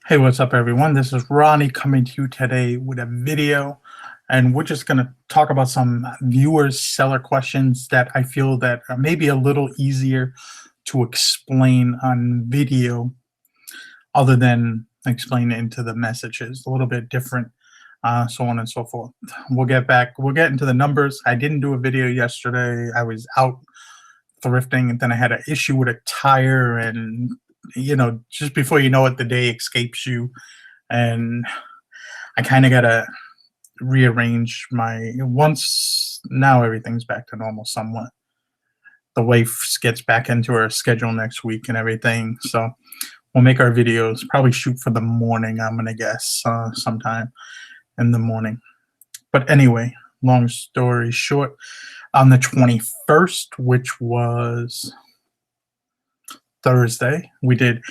Hey, what's up, everyone? This is Ronnie coming to you today with a video, and we're just going to talk about some viewers seller questions that I feel that are maybe a little easier to explain on video, other than explain it into the messages. A little bit different, so on and so forth. We'll get into the numbers. I didn't do a video yesterday. I was out thrifting, and then I had an issue with a tire, and just before you know it, the day escapes you, and I kind of gotta rearrange my once now everything's back to normal somewhat. The wife gets back into her schedule next week and everything, so we'll make our videos. Probably shoot for the morning. I'm gonna guess sometime in the morning. But anyway, long story short, on the 21st, which was Thursday, we had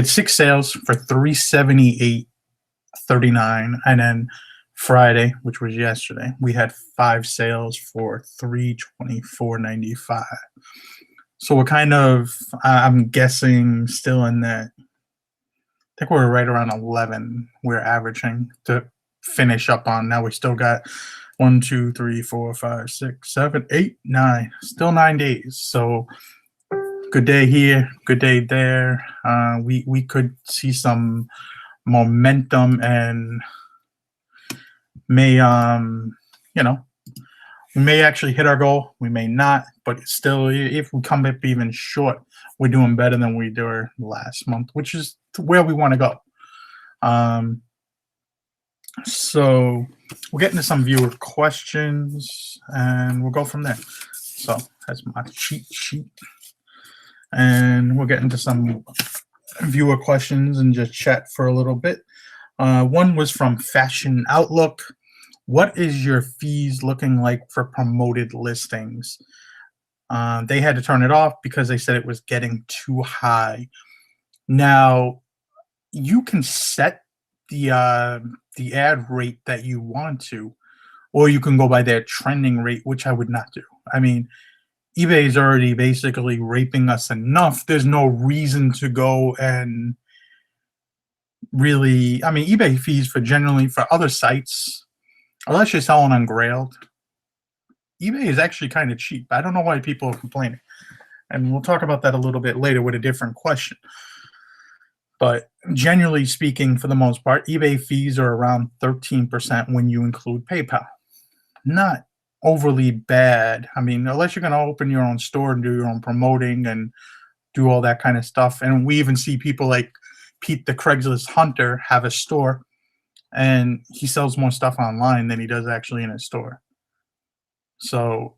six sales for 378.39, and then Friday, which was yesterday, we had five sales for 324.95. So we're kind of, I'm guessing, still in that. I think we're right around 11. We're averaging to finish up on. Now we still got 1, 2, 3, 4, 5, 6, 7, 8, 9. Still 9 days. So good day here, good day there. We could see some momentum, and may we may actually hit our goal. We may not, but still, if we come up even short, we're doing better than we did last month, which is where we want to go. So we'll get into some viewer questions, and we'll go from there. So that's my cheat sheet, and we'll get into some viewer questions and just chat for a little bit. One was from Fashion Outlook. What is your fees looking like for promoted listings? They had to turn it off because they said it was getting too high. Now, you can set the ad rate that you want to, or you can go by their trending rate, which I would not do. I mean, eBay is already basically raping us enough. There's no reason to go and really, I mean, eBay fees for other sites, unless you're selling on Grailed, eBay is actually kind of cheap. I don't know why people are complaining. And we'll talk about that a little bit later with a different question. But generally speaking, for the most part, eBay fees are around 13% when you include PayPal. Not overly bad. I mean, unless you're going to open your own store and do your own promoting and do all that kind of stuff. And we even see people like Pete the Craigslist Hunter have a store, and he sells more stuff online than he does actually in his store. So,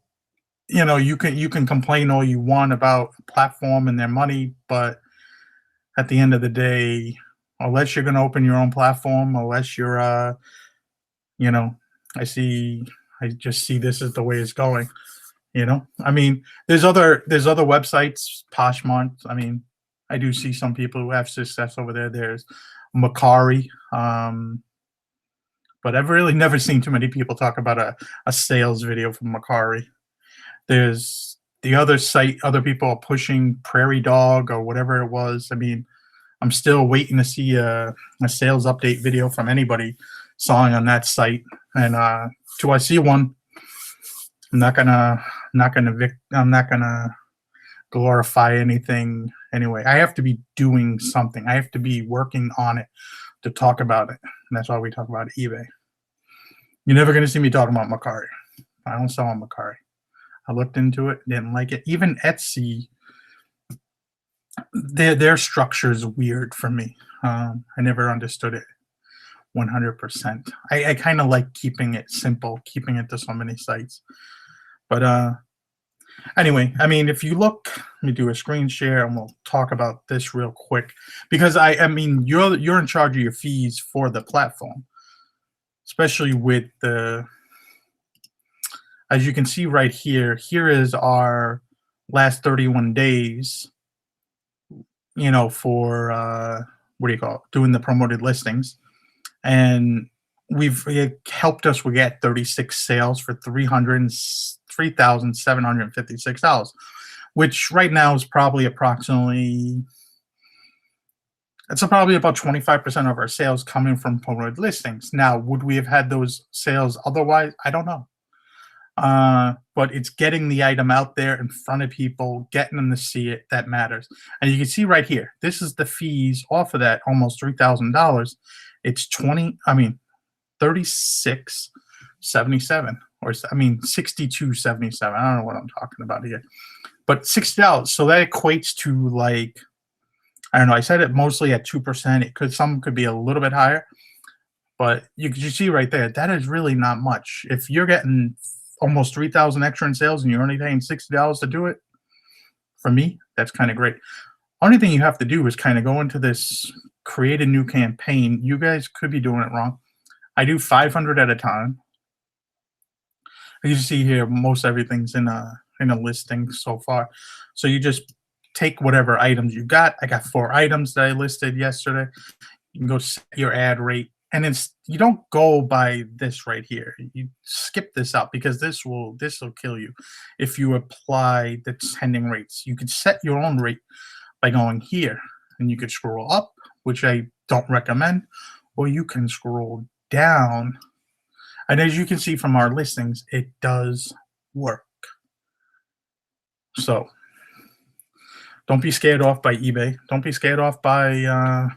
you can complain all you want about the platform and their money, but at the end of the day, unless you're going to open your own platform, unless you're you know, I just see this as the way it's going. I mean, there's other websites, Poshmark. I mean, I do see some people who have success over there. There's Macari, but I've really never seen too many people talk about a sales video from Macari. There's the other site, other people are pushing Prairie Dog or whatever it was. I mean, I'm still waiting to see a sales update video from anybody selling on that site. And till I see one, I'm not gonna glorify anything anyway. I have to be doing something. I have to be working on it to talk about it. And that's why we talk about eBay. You're never gonna see me talking about Macari. I don't sell on Macari. I looked into it, didn't like it. Even Etsy, their structure is weird for me. I never understood it 100%. I kind of like keeping it simple, keeping it to so many sites. But anyway, I mean, if you look, let me do a screen share and we'll talk about this real quick, because I mean, you're in charge of your fees for the platform, especially with the, as you can see right here, here is our last 31 days, for what do you call it, doing the promoted listings. And it helped us. We get 36 sales for $303,756, which right now is probably approximately It's probably about 25% of our sales coming from promoted listings. Now, would we have had those sales otherwise? I don't know. But it's getting the item out there in front of people, getting them to see it, that matters. And you can see right here, this is the fees off of that, almost $3,000. It's 36.77, or 62.77. I don't know what I'm talking about here, but $60. So that equates to, like, I don't know. I said it mostly at 2%. Some could be a little bit higher, but you see right there, that is really not much. If you're getting almost 3,000 extra in sales and you're only paying $60 to do it, for me, that's kind of great. Only thing you have to do is kind of go into this, create a new campaign. You guys could be doing it wrong. I do 500 at a time. As you see here, most everything's in a listing so far. So you just take whatever items you got. I got 4 items that I listed yesterday. You can go set your ad rate. And you don't go by this right here. You skip this out because this will kill you if you apply the trending rates. You could set your own rate by going here, and you could scroll up, which I don't recommend, or you can scroll down. And as you can see from our listings, it does work. So don't be scared off by eBay. Don't be scared off by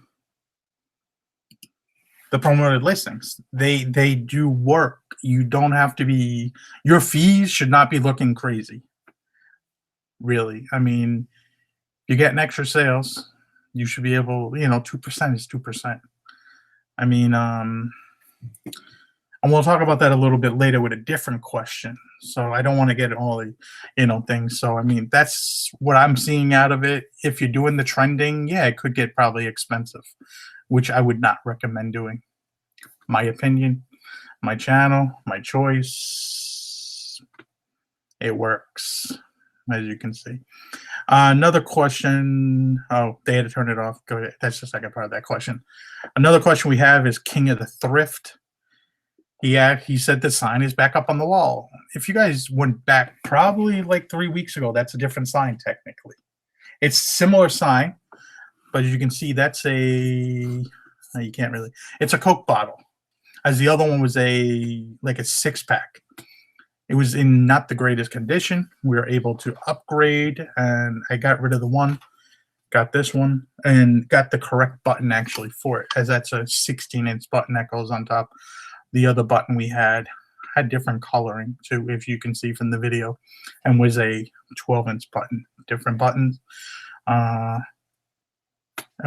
the promoted listings. They do work. You don't have to be, your fees should not be looking crazy, really. I mean, you're getting extra sales, you should be able, 2% is 2%. I mean, and we'll talk about that a little bit later with a different question. So I don't want to get all the, things. So, I mean, that's what I'm seeing out of it. If you're doing the trending, yeah, it could get probably expensive, which I would not recommend doing. My opinion, my channel, my choice. It works, as you can see. Another question. Oh, they had to turn it off. Go ahead. That's the second part of that question. Another question we have is King of the Thrift. He said the sign is back up on the wall. If you guys went back probably like 3 weeks ago, that's a different sign technically. It's similar sign, but as you can see, that's you can't really. It's a Coke bottle, as the other one was like a 6-pack. It was in not the greatest condition. We were able to upgrade, and I got rid of the one, got this one, and got the correct button actually for it, as that's a 16-inch button that goes on top. The other button we had different coloring too, if you can see from the video, and was a 12-inch button, different buttons. And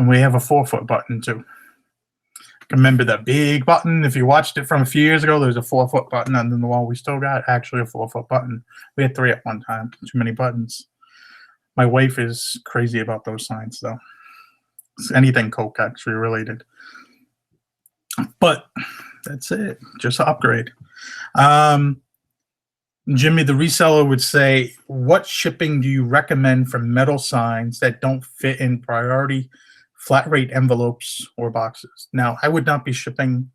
we have a 4-foot button too. Remember the big button? If you watched it from a few years ago, there's a 4-foot button under the wall. We still got actually a 4-foot button. We had 3 at one time. Too many buttons. My wife is crazy about those signs, though. It's anything Coke actually related. But that's it. Just an upgrade. Jimmy, the reseller, would say, what shipping do you recommend for metal signs that don't fit in priority flat rate envelopes or boxes? Now, I would not be shipping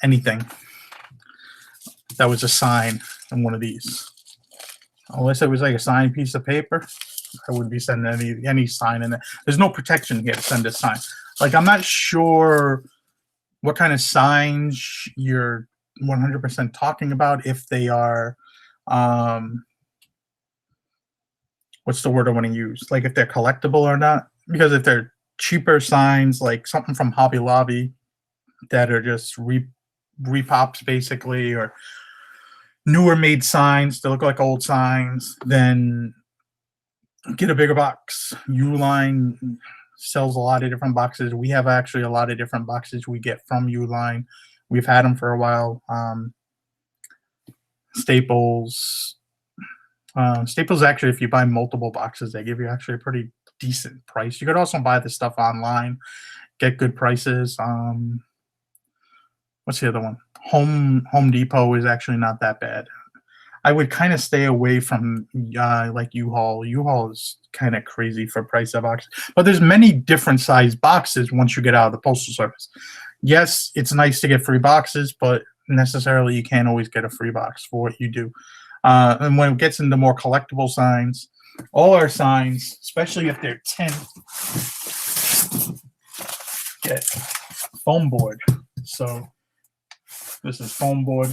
anything that was a sign in one of these. Unless it was like a signed piece of paper, I wouldn't be sending any sign in there. There's no protection here to send a sign. Like, I'm not sure what kind of signs you're 100% talking about, if they are, what's the word I want to use? Like, if they're collectible or not. Because if they're cheaper signs, like something from Hobby Lobby that are just repops basically, or newer made signs that look like old signs, then get a bigger box. Uline sells a lot of different boxes. We have actually a lot of different boxes we get from Uline. We've had them for a while. Staples. Staples, actually, if you buy multiple boxes, they give you actually a pretty decent price. You could also buy the stuff online, get good prices. What's the other one? Home Depot is actually not that bad. I would kind of stay away from like U-Haul. U-Haul is kind of crazy for price of boxes. But there's many different size boxes once you get out of the Postal Service. Yes, it's nice to get free boxes, but necessarily you can't always get a free box for what you do. And when it gets into more collectible signs, all our signs, especially if they're tin, get foam board. So this is foam board,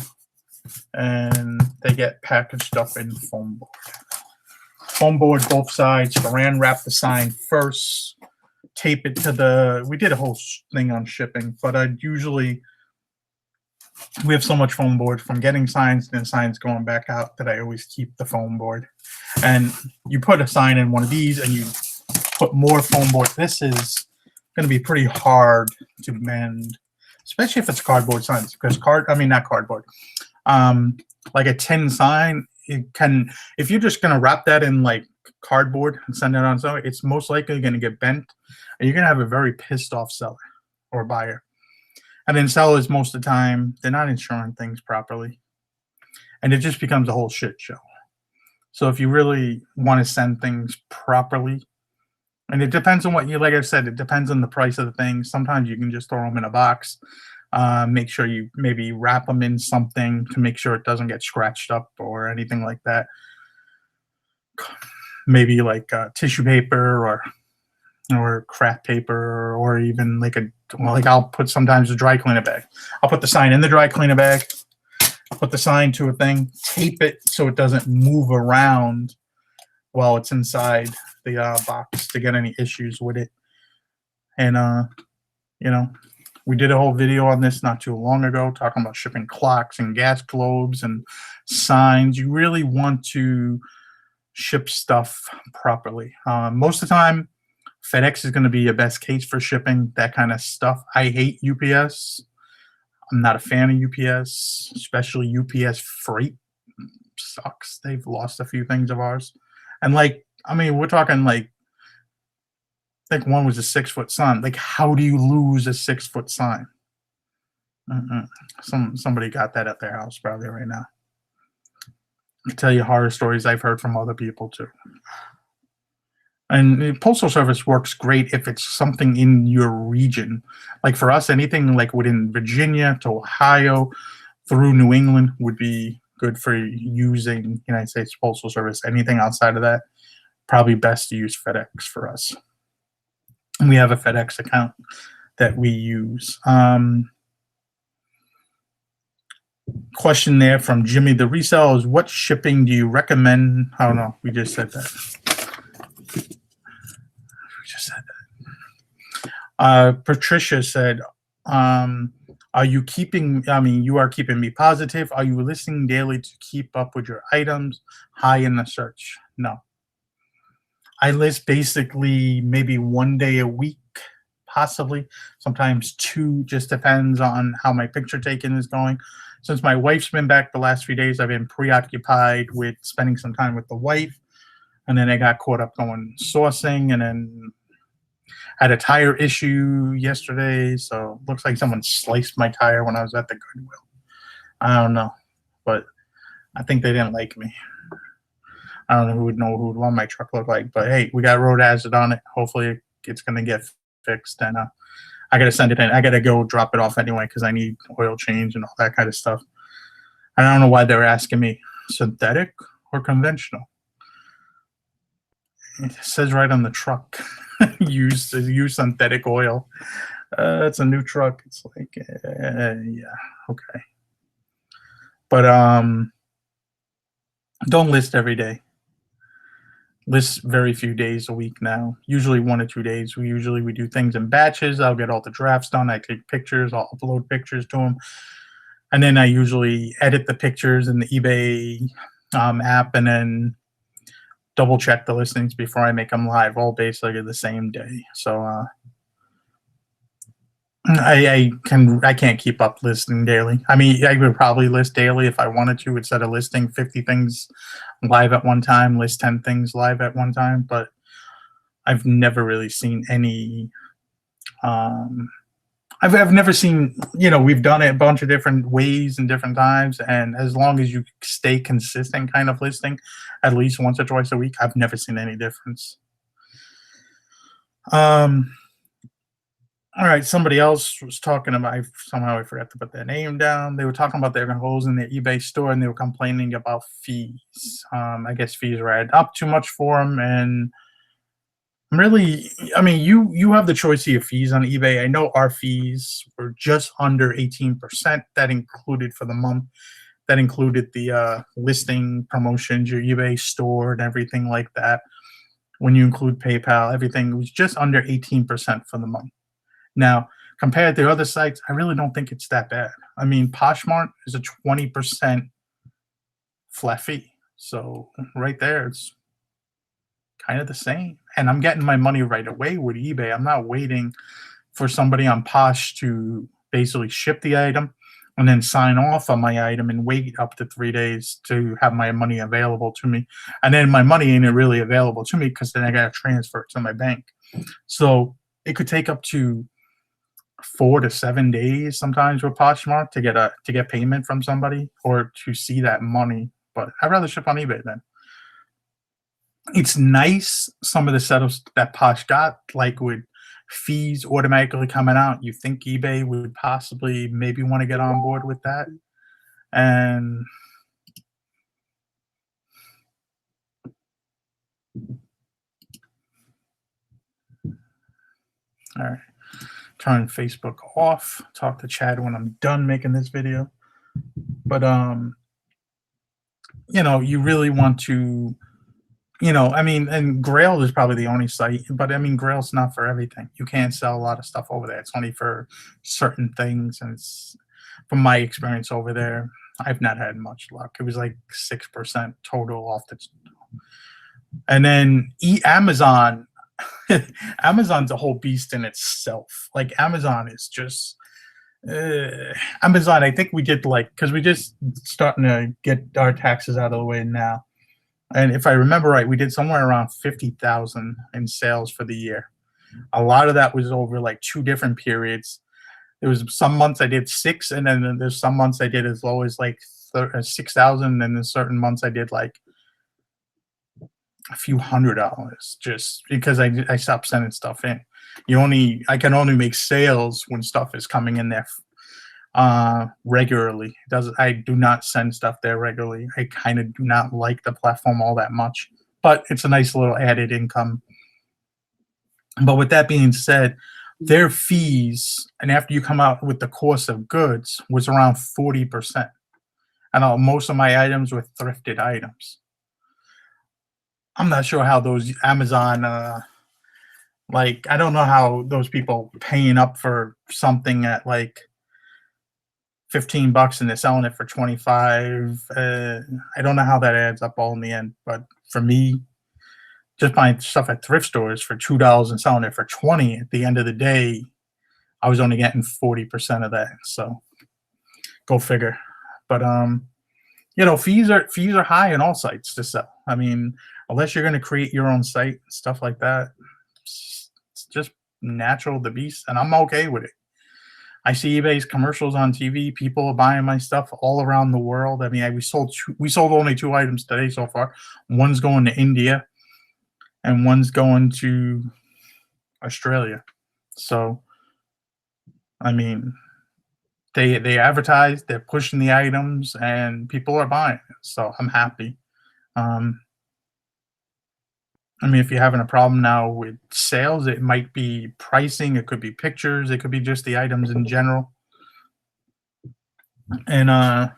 and they get packaged up in foam board. Foam board both sides. Saran wrap the sign first. Tape it to the. We did a whole thing on shipping, but I'd usually. We have so much foam board from getting signs and signs going back out that I always keep the foam board. And you put a sign in one of these and you put more foam board. This is going to be pretty hard to mend, especially if it's cardboard signs, because not cardboard, like a tin sign, it can, if you're just going to wrap that in like cardboard and send it on somewhere, it's most likely going to get bent and you're going to have a very pissed off seller or buyer. And then sellers, most of the time, they're not insuring things properly. And it just becomes a whole shit show. So if you really want to send things properly, and it depends on what you, like I said, it depends on the price of the thing. Sometimes you can just throw them in a box. Make sure you maybe wrap them in something to make sure it doesn't get scratched up or anything like that. Maybe like tissue paper or craft paper, or even like I'll put sometimes a dry cleaner bag. I'll put the sign in the dry cleaner bag. I'll put the sign to a thing, tape it so it doesn't move around while it's inside the box to get any issues with it. And we did a whole video on this not too long ago, talking about shipping clocks and gas globes and signs. You really want to ship stuff properly. Most of the time, FedEx is going to be your best case for shipping that kind of stuff. I hate UPS. I'm not a fan of UPS, especially UPS Freight. Sucks. They've lost a few things of ours. And we're talking I think one was a 6-foot sign. Like, how do you lose a 6-foot sign? Somebody got that at their house probably right now. I can tell you horror stories I've heard from other people too. And the Postal Service works great if it's something in your region. Like for us, anything like within Virginia to Ohio through New England would be good for using United States Postal Service. Anything outside of that, probably best to use FedEx for us. And we have a FedEx account that we use. Question there from Jimmy the Reseller is, what shipping do you recommend? Oh no, we just said that. Patricia said, are you keeping, you are keeping me positive. Are you listening daily to keep up with your items high in the search? No. I list basically maybe one day a week, possibly. Sometimes two, just depends on how my picture taking is going. Since my wife's been back the last few days, I've been preoccupied with spending some time with the wife. And then I got caught up going sourcing, and then had a tire issue yesterday, so looks like someone sliced my tire when I was at the Goodwill. I don't know, but I think they didn't like me. I don't know who would want my truck look like, but hey, we got road hazard on it. Hopefully it's going to get fixed, and I got to send it in. I got to go drop it off anyway because I need oil change and all that kind of stuff. I don't know why they're asking me, synthetic or conventional? It says right on the truck. use synthetic oil. It's a new truck. It's like yeah, okay, but don't list every day. List very few days a week now, usually 1 or 2 days. We do things in batches. I'll get all the drafts done. I take pictures. I'll upload pictures to them, and then I usually edit the pictures in the eBay app, and then double check the listings before I make them live, all basically the same day. So I can't keep up listing daily. I mean, I would probably list daily if I wanted to, instead of listing 50 things live at one time, list 10 things live at one time. But I've never really seen any I've never seen, we've done it a bunch of different ways and different times, and as long as you stay consistent kind of listing at least once or twice a week, I've never seen any difference. All right, somebody else was talking about, somehow I forgot to put their name down. They were talking about their holes in their eBay store, and they were complaining about fees. I guess fees were added up too much for them, and really, I mean, you have the choice of your fees on eBay. I know our fees were just under 18%. That included for the month. That included the listing promotions, your eBay store, and everything like that. When you include PayPal, everything was just under 18% for the month. Now, compared to other sites, I really don't think it's that bad. I mean, Poshmark is a 20% flat fee. So right there, it's kind of the same. And I'm getting my money right away with eBay. I'm not waiting for somebody on Posh to basically ship the item and then sign off on my item and wait up to 3 days to have my money available to me. And then my money ain't really available to me because then I got to transfer it to my bank. So it could take up to 4 to 7 days sometimes with Poshmark to get payment from somebody or to see that money. But I'd rather ship on eBay then. It's nice some of the setups that Posh got, like with fees automatically coming out. You think eBay would possibly maybe want to get on board with that. And all right, turn Facebook off, talk to Chad when I'm done making this video. But you really want to, I mean, and Grail is probably the only site, but I mean, Grail's not for everything. You can't sell a lot of stuff over there. It's only for certain things. And it's, from my experience over there, I've not had much luck. It was like 6% total off the. And then Amazon, Amazon's a whole beast in itself. Like Amazon is just Amazon. I think we did because we just starting to get our taxes out of the way now. And if I remember right, we did somewhere around 50,000 in sales for the year. A lot of that was over like 2 different periods. There was some months I did 6, and then there's some months I did as low as like 6,000, and then certain months I did like a few $100 just because I stopped sending stuff in. I can only make sales when stuff is coming in there regularly. I do not send stuff there regularly. I kind of do not like the platform all that much, but it's a nice little added income. But with that being said, their fees, and after you come out with the cost of goods, was around 40%. And most of my items were thrifted items. I'm not sure how those Amazon, I don't know how those people paying up for something at like $15 and they're selling it for 25. I don't know how that adds up all in the end. But for me, just buying stuff at thrift stores for $2 and selling it for 20, at the end of the day, I was only getting 40% of that. So go figure. But fees are high in all sites to sell. I mean, unless you're going to create your own site, stuff like that, it's just natural, the beast, and I'm okay with it. I see eBay's commercials on TV. People are buying my stuff all around the world. I mean, we sold only 2 items today so far. One's going to India, and one's going to Australia. So, I mean, they advertise, they're pushing the items, and people are buying it. So I'm happy. I mean, if you're having a problem now with sales, it might be pricing, it could be pictures, it could be just the items in general. And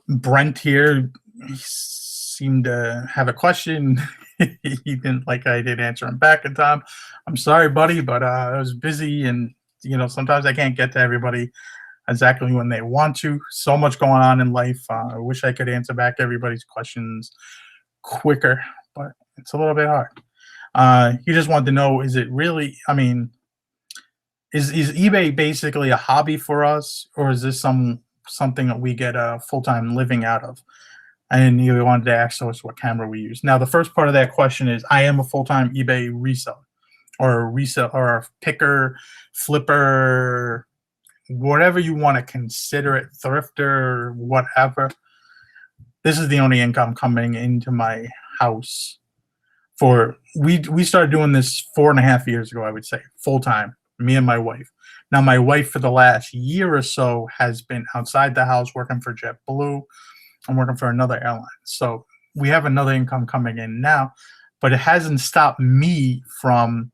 Brent here, he seemed to have a question. He didn't like I didn't answer him back in time. I'm sorry, buddy, but I was busy, and sometimes I can't get to everybody exactly when they want to. So much going on in life. I wish I could answer back everybody's questions quicker, but it's a little bit hard. He just wanted to know, is it really, I mean, is eBay basically a hobby for us, or is this something that we get a full-time living out of? And he wanted to ask us what camera we use. Now, the first part of that question is, I am a full-time eBay reseller, or a picker, flipper, whatever you want to consider it, thrifter, whatever. This is the only income coming into my house. We started doing this 4.5 years ago, I would say, full time, me and my wife. Now, my wife for the last year or so has been outside the house working for JetBlue. I'm working for another airline. So we have another income coming in now, but it hasn't stopped me from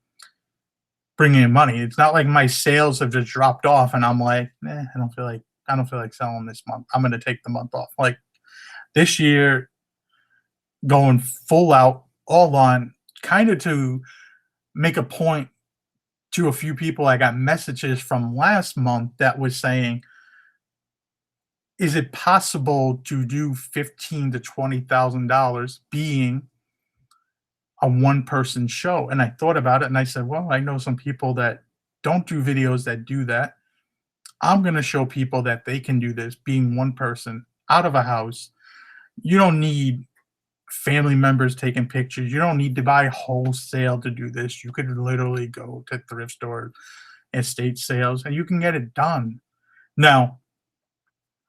bringing in money. It's not like my sales have just dropped off and I'm like, I don't feel like selling this month. I'm going to take the month off. Like this year, going full out, all on, kind of to make a point to a few people. I got messages from last month that was saying, is it possible to do $15,000 to $20,000 being a one person show? And I thought about it and I said, well, I know some people that don't do videos that do that. I'm going to show people that they can do this being one person out of a house. You don't need family members taking pictures. You don't need to buy wholesale to do this. You could literally go to thrift stores, estate sales, and you can get it done. Now,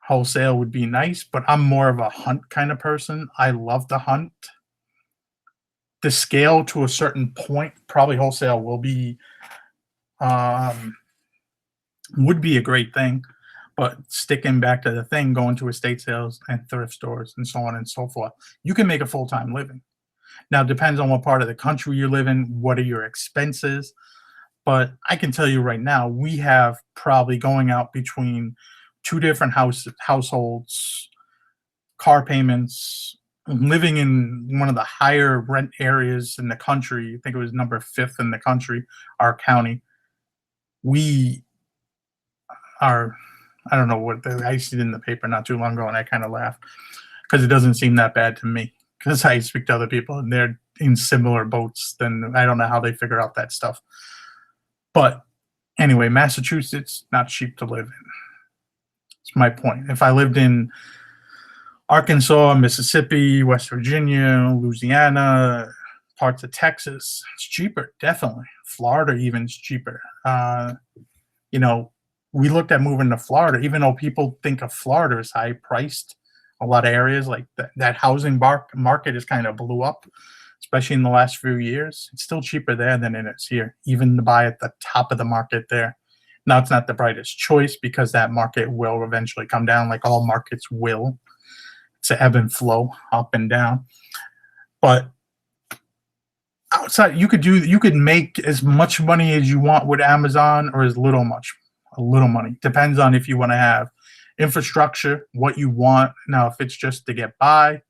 wholesale would be nice, but I'm more of a hunt kind of person. I love to hunt. The scale to a certain point, probably wholesale will be would be a great thing, but sticking back to the thing, going to estate sales and thrift stores and so on and so forth, you can make a full-time living. Now, it depends on what part of the country you live in, what are your expenses, but I can tell you right now, we have probably going out between two different households, car payments, living in one of the higher rent areas in the country. I think it was number 5th in the country, our county. We are, I don't know what I see it in the paper not too long ago, and I kind of laughed because it doesn't seem that bad to me. Because I speak to other people and they're in similar boats. Then I don't know how they figure out that stuff. But anyway, Massachusetts not cheap to live in. It's my point. If I lived in Arkansas, Mississippi, West Virginia, Louisiana, parts of Texas, it's cheaper, definitely. Florida even is cheaper. You know, we looked at moving to Florida, even though people think of Florida as high priced. A lot of areas like that housing market is kind of blew up, especially in the last few years. It's still cheaper there than it is here, even to buy at the top of the market there. Now, it's not the brightest choice because that market will eventually come down, like all markets will. It's an ebb and flow, up and down. But outside, you could make as much money as you want with Amazon or a little money. Depends on if you want to have infrastructure, what you want. Now, if it's just to get by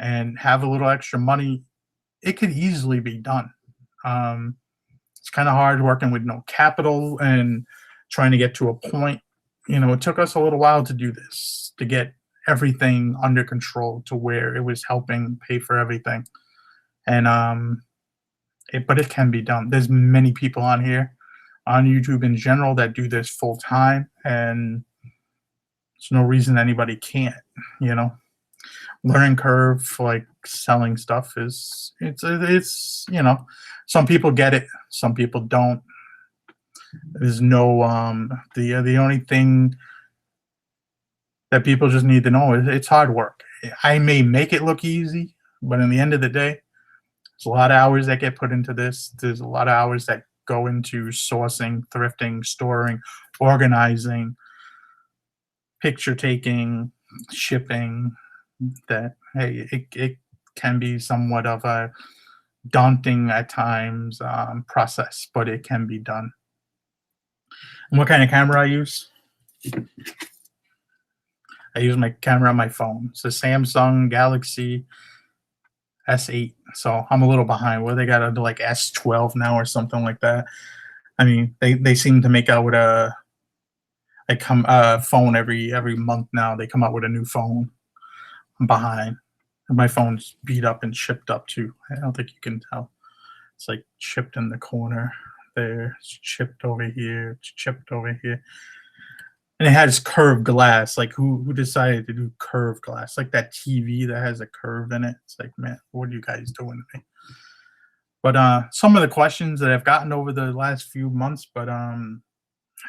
and have a little extra money, it could easily be done. It's kind of hard working with no capital and trying to get to a point. You know, it took us a little while to do this, to get everything under control to where it was helping pay for everything. And but it can be done. There's many people on here, on YouTube in general, that do this full time, and there's no reason anybody can't. You know, learning curve for like selling stuff is it's you know, some people get it, some people don't. There's no the only thing that people just need to know is it's hard work. I may make it look easy, but in the end of the day, there's a lot of hours that get put into this. There's a lot of hours that go into sourcing, thrifting, storing, organizing, picture taking, shipping. That, hey, it can be somewhat of a daunting at times process, but it can be done. And what kind of camera I use? I use my camera on my phone. It's a Samsung Galaxy S8. So I'm a little behind. Where they got to like S12 now or something like that. I mean, they seem to make out with a phone every month now. They come out with a new phone. I'm behind. And my phone's beat up and chipped up too. I don't think you can tell. It's like chipped in the corner there. It's chipped over here. It's chipped over here. And it has curved glass. Like who decided to do curved glass? Like that TV that has a curve in it. It's like, man, what are you guys doing to me? But some of the questions that I've gotten over the last few months, but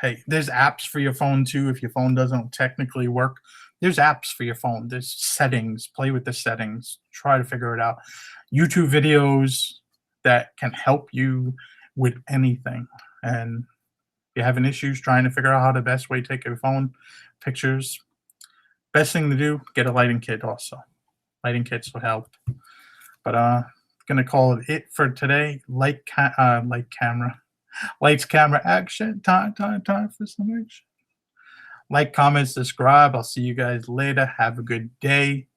hey, there's apps for your phone too. If your phone doesn't technically work, there's apps for your phone. There's settings. Play with the settings. Try to figure it out. YouTube videos that can help you with anything. And if you're having issues trying to figure out how the best way to take your phone pictures, best thing to do, get a lighting kit also. Lighting kits will help. But Gonna call it for today. Camera, lights, camera, action. Time for some action. Like, comment, subscribe. I'll see you guys later. Have a good day.